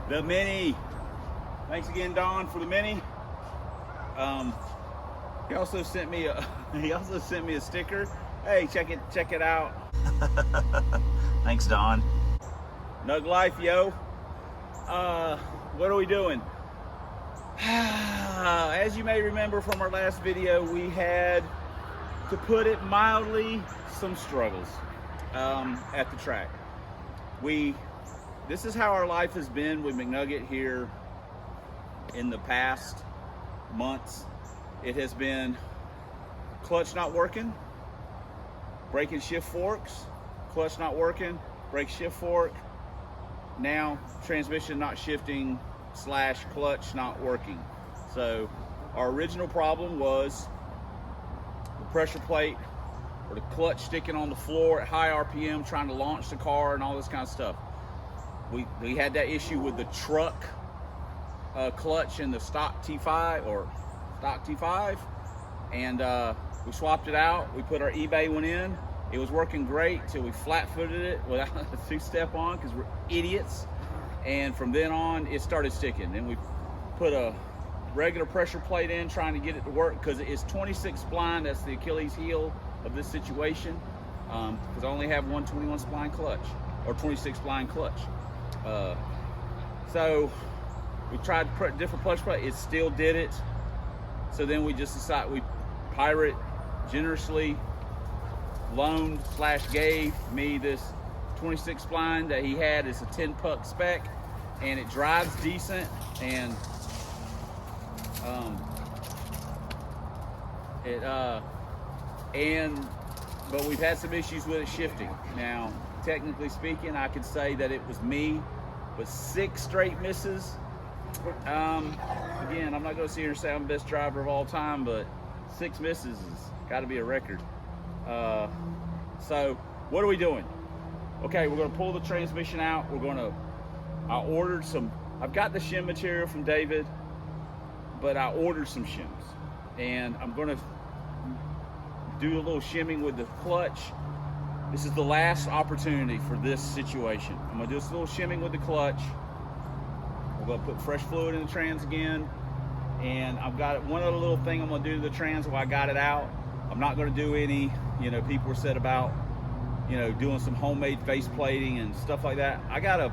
The Mini. Thanks again, Don, for the Mini. He also sent me a sticker. Hey, check it out. Thanks, Don. Nug life, yo. What are we doing? As you may remember from our last video, we had, to put it mildly, some struggles at the track. This is how our life has been with McNugget here in the past months. It has been clutch not working, brake and shift forks, clutch not working, brake shift fork, now transmission not shifting / clutch not working. So our original problem was the pressure plate or the clutch sticking on the floor at high RPM trying to launch the car and all this kind of stuff. We had that issue with the truck clutch in the stock T5 or stock T5, and we swapped it out. We put our eBay one in. It was working great till we flat-footed it without a two-step on because we're idiots. And from then on, it started sticking. Then we put a regular pressure plate in trying to get it to work because it's 26 spline. That's the Achilles heel of this situation because I only have one 21 spline clutch or 26 spline clutch. So we tried different clutch plate. It still did it. So then we just decided Pirate generously loaned / gave me this 26 spline that he had. It's a 10 puck spec and it drives decent, and but we've had some issues with it shifting. Now, technically speaking, I could say that it was me, but 6 straight misses. Again, I'm not going to sit here and say I'm the best driver of all time, but 6 misses has got to be a record. So what are we doing? Okay, we're going to pull the transmission out. I've got the shim material from David, but I ordered some shims, and I'm going to do a little shimming with the clutch. This is the last opportunity for this situation. I'm going to do this little shimming with the clutch. We're going to put fresh fluid in the trans again, and I've got one other little thing I'm going to do to the trans while I got it out. I'm not going to do any, people were said about, doing some homemade face plating and stuff like that. I got a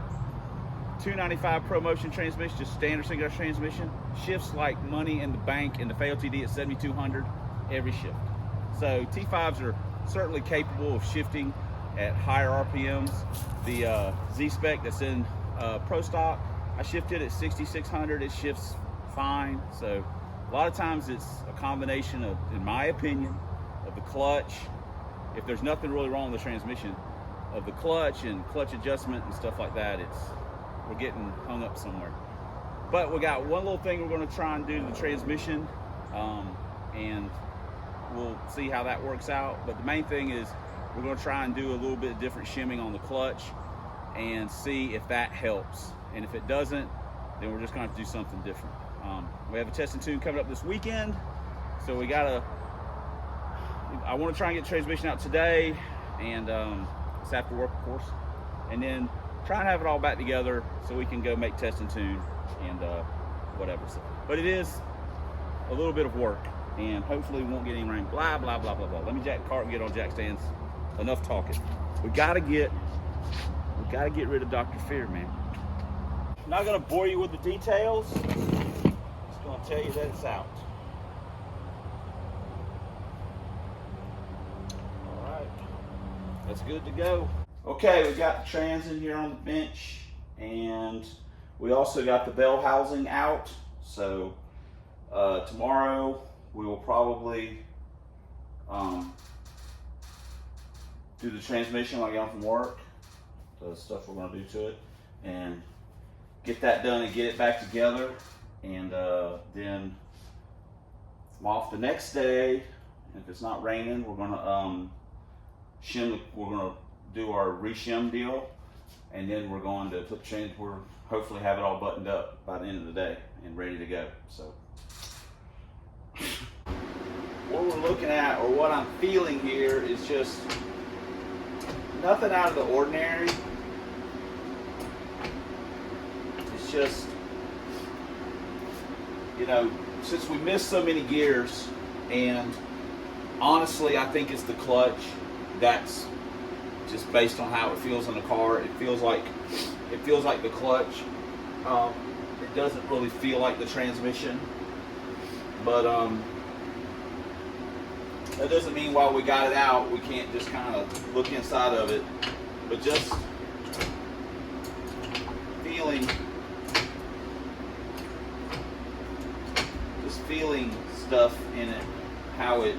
295 Pro Motion transmission, just standard single transmission. Shifts like money in the bank, and the FAOTD at 7,200 every shift. So T5s are certainly capable of shifting at higher RPMs. The Z-Spec that's in Pro Stock, I shifted at 6,600. It shifts fine. So a lot of times it's a combination of, in my opinion, of the clutch. If there's nothing really wrong with the transmission, of the clutch and clutch adjustment and stuff like that, we're getting hung up somewhere. But we got one little thing we're going to try and do to the transmission, and we'll see how that works out. But the main thing is we're going to try and do a little bit different shimming on the clutch and see if that helps. And if it doesn't, then we're just going to have to do something different. We have a test and tune coming up this weekend, so I want to try and get the transmission out today, and it's after work, of course, and then try and have it all back together so we can go make test and tune and whatever. So, but it is a little bit of work, and hopefully we won't get any rain. Blah blah blah blah blah. Let me jack the car and get on jack stands. Enough talking. We gotta get rid of Dr. Fear, man. I'm not gonna bore you with the details. Just gonna tell you that it's out. All right, that's good to go. Okay, we got the trans in here on the bench, and we also got the bell housing out. So tomorrow we will probably do the transmission when I get home from work, the stuff we're going to do to it, and get that done and get it back together. And then I'm off the next day. If it's not raining, we're going to do our reshim deal, and then we're going to put the change. We're hopefully have it all buttoned up by the end of the day and ready to go. So what we're looking at, or what I'm feeling here, is just nothing out of the ordinary. It's it's just, you know, since we missed so many gears, and honestly, I think it's the clutch. That's just based on how it feels in the car. It feels like the clutch. It doesn't really feel like the transmission, but that doesn't mean while we got it out, we can't just kind of look inside of it. But just feeling stuff in it, how it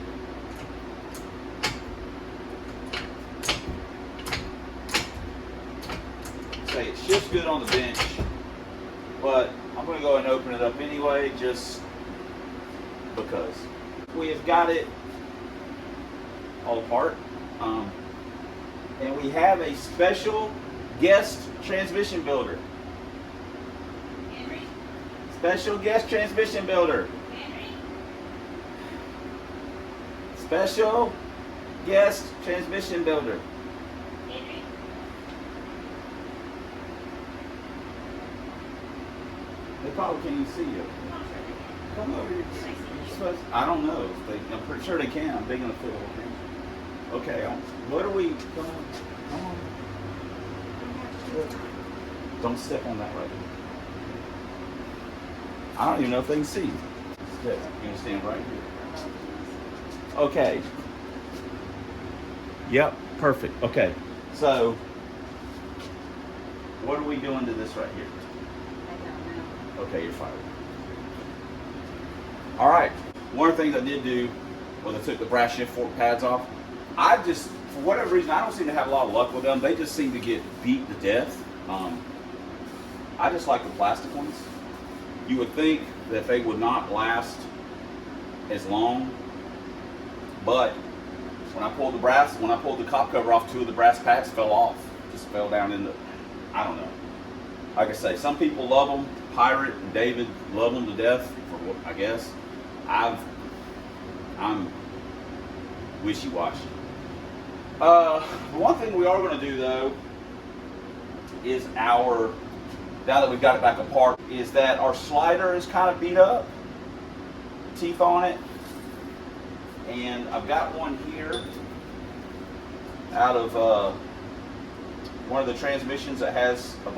say it shifts good on the bench, but I'm going to go ahead and open it up anyway, just because we have got it all apart, and we have a special guest transmission builder. Special guest transmission builder. Special guest transmission builder. They probably can't even see you. Come over here. I don't know. I'm pretty sure they can. I'm big enough for the whole thing. Okay. What are we? Come on. Come on. Don't step on that right now. I don't even know if they can see you. You're going to stand right here. Okay. Yep, perfect. Okay, so what are we doing to this right here? I don't know. Okay, you're fired. All right. One of the things I did do was I took the brass shift fork pads off. I just, for whatever reason, I don't seem to have a lot of luck with them. They just seem to get beat to death. I just like the plastic ones. You would think that they would not last as long, but when I pulled the cop cover off, 2 of the brass pads fell off. Just fell down in the, I don't know. Like I say, some people love them. Pirate and David love them to death, I guess. I'm wishy-washy. One thing we are going to do though is now that we've got it back apart, is that our slider is kind of beat up, teeth on it, and I've got one here out of one of the transmissions that has a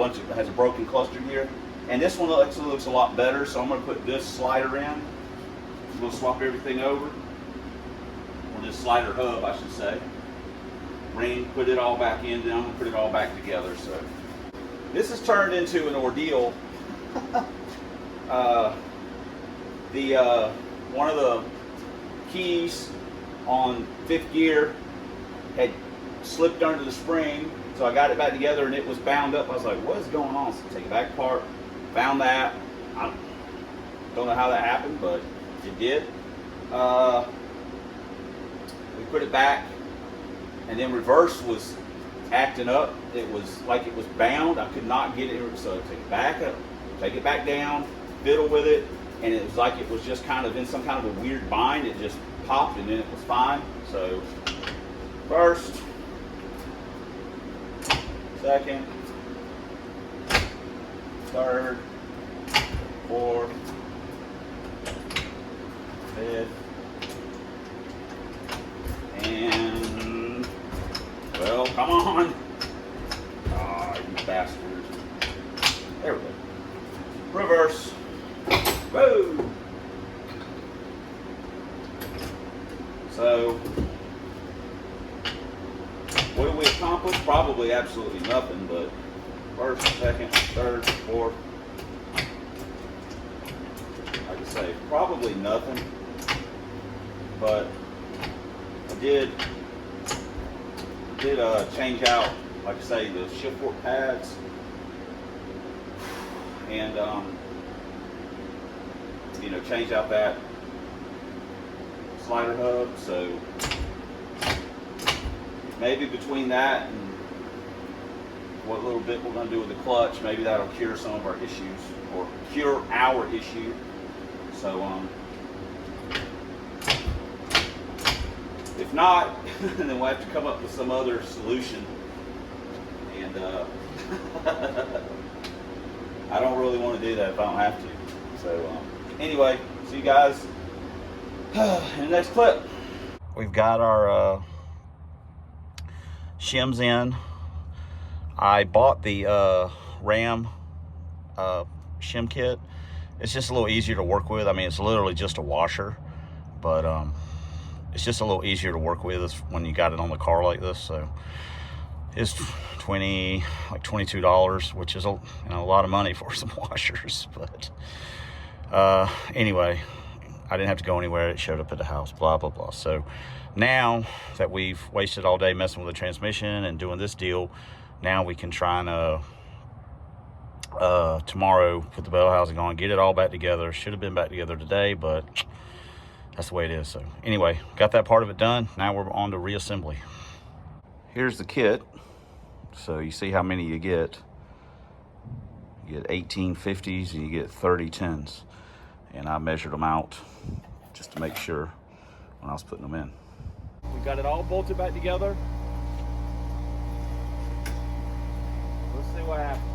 broken cluster here, and this one actually looks a lot better, so I'm going to put this slider in. I'm going to swap everything over, or this slider hub I should say, put it all back in, then I'm going to put it all back together. So this has turned into an ordeal. One of the keys on 5th gear had slipped under the spring, so I got it back together and it was bound up. I was like, what is going on? So take it back apart, found that. I don't know how that happened, but it did. We put it back, and then reverse was acting up. It was like it was bound. I could not get it, so take it back up, take it back down, fiddle with it, and it was like it was just kind of in some kind of a weird bind. It just popped and then it was fine. So first, second, third, fourth, fifth, and well, come on. Ah, you bastard. There we go. Reverse. Whoa. So, what do we accomplish? Probably absolutely nothing, but first, second, third, fourth. Like I say, probably nothing, but I did change out, like I say, the shift fork pads, and change out that slider hub. So maybe between that and what little bit we're going to do with the clutch, maybe that'll cure some of our issues, or cure our issue. So if not, then we'll have to come up with some other solution. And I don't really want to do that if I don't have to. So anyway, see you guys in the next clip. We've got our shims in. I bought the Ram shim kit. It's just a little easier to work with. I mean, it's literally just a washer, but it's just a little easier to work with when you got it on the car like this. So it's $22, which is a lot of money for some washers. But anyway, I didn't have to go anywhere. It showed up at the house, blah, blah, blah. So now that we've wasted all day messing with the transmission and doing this deal, now we can try and tomorrow put the bell housing on, get it all back together. Should have been back together today, but that's the way it is. So anyway, got that part of it done. Now we're on to reassembly. Here's the kit. So you see how many you get. You get 18 50s and you get 30 10s. And I measured them out just to make sure when I was putting them in. We got it all bolted back together. Let's see what happens.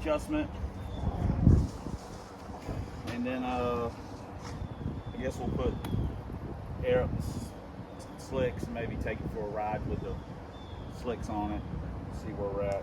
Adjustment, and then I guess we'll put air up the slicks and maybe take it for a ride with the slicks on it, see where we're at.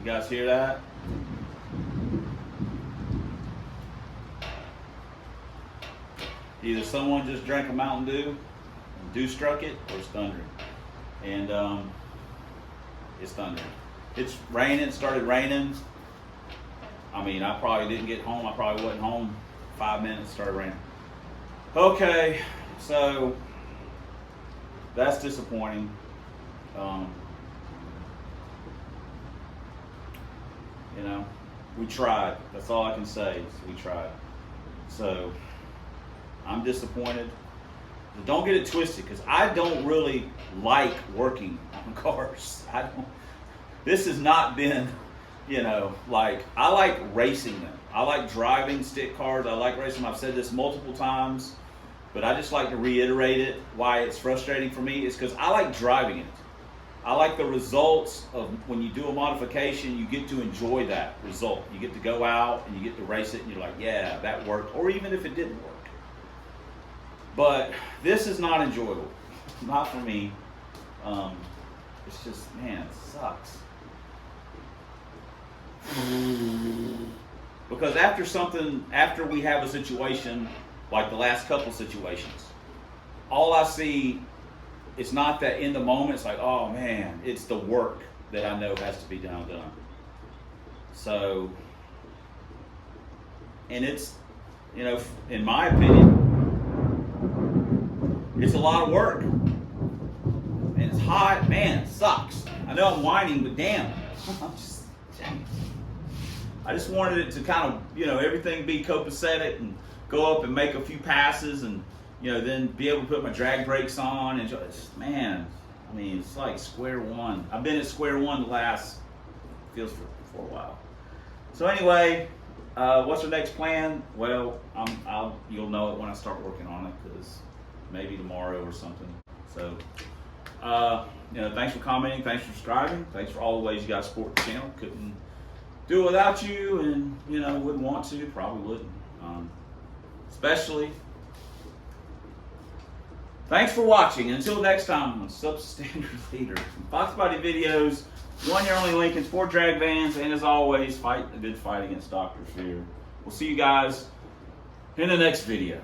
You guys hear that? Either someone just drank a Mountain Dew and dew struck it, or it's thundering. And it's thundering. It's raining, started raining. I mean, I probably didn't get home. I probably wasn't home 5 minutes, started raining. Okay, so that's disappointing. You know, we tried. That's all I can say is we tried. So I'm disappointed. But don't get it twisted, because I don't really like working on cars. This has not been, you know, like, I like racing them. I like driving stick cars. I like racing them. I've said this multiple times, but I just like to reiterate it. Why it's frustrating for me is because I like driving it. I like the results of when you do a modification, you get to enjoy that result. You get to go out and you get to race it and you're like, yeah, that worked. Or even if it didn't work. But this is not enjoyable. Not for me. It's just, man, it sucks. Because after we have a situation like the last couple situations, all I see, it's not that in the moment, it's like, oh man, it's the work that I know has to be done. So, and it's, you know, in my opinion, it's a lot of work. And it's hot, man, it sucks. I know I'm whining, but damn, I just wanted it to kind of, you know, everything be copacetic and go up and make a few passes and, you know, then be able to put my drag brakes on and just, man, I mean, it's like square one. I've been at square one the last, feels for a while. So anyway, what's our next plan? Well, you'll know it when I start working on it, because maybe tomorrow or something. So, you know, thanks for commenting, thanks for subscribing, thanks for all the ways you guys support the channel. Couldn't do it without you, and, you know, wouldn't want to, probably wouldn't. Especially, thanks for watching. Until next time on Substandard Leader. Fox Body videos, 1 year only Lincolns, 4 drag vans, and as always, fight a good fight against Dr. Fear. We'll see you guys in the next video.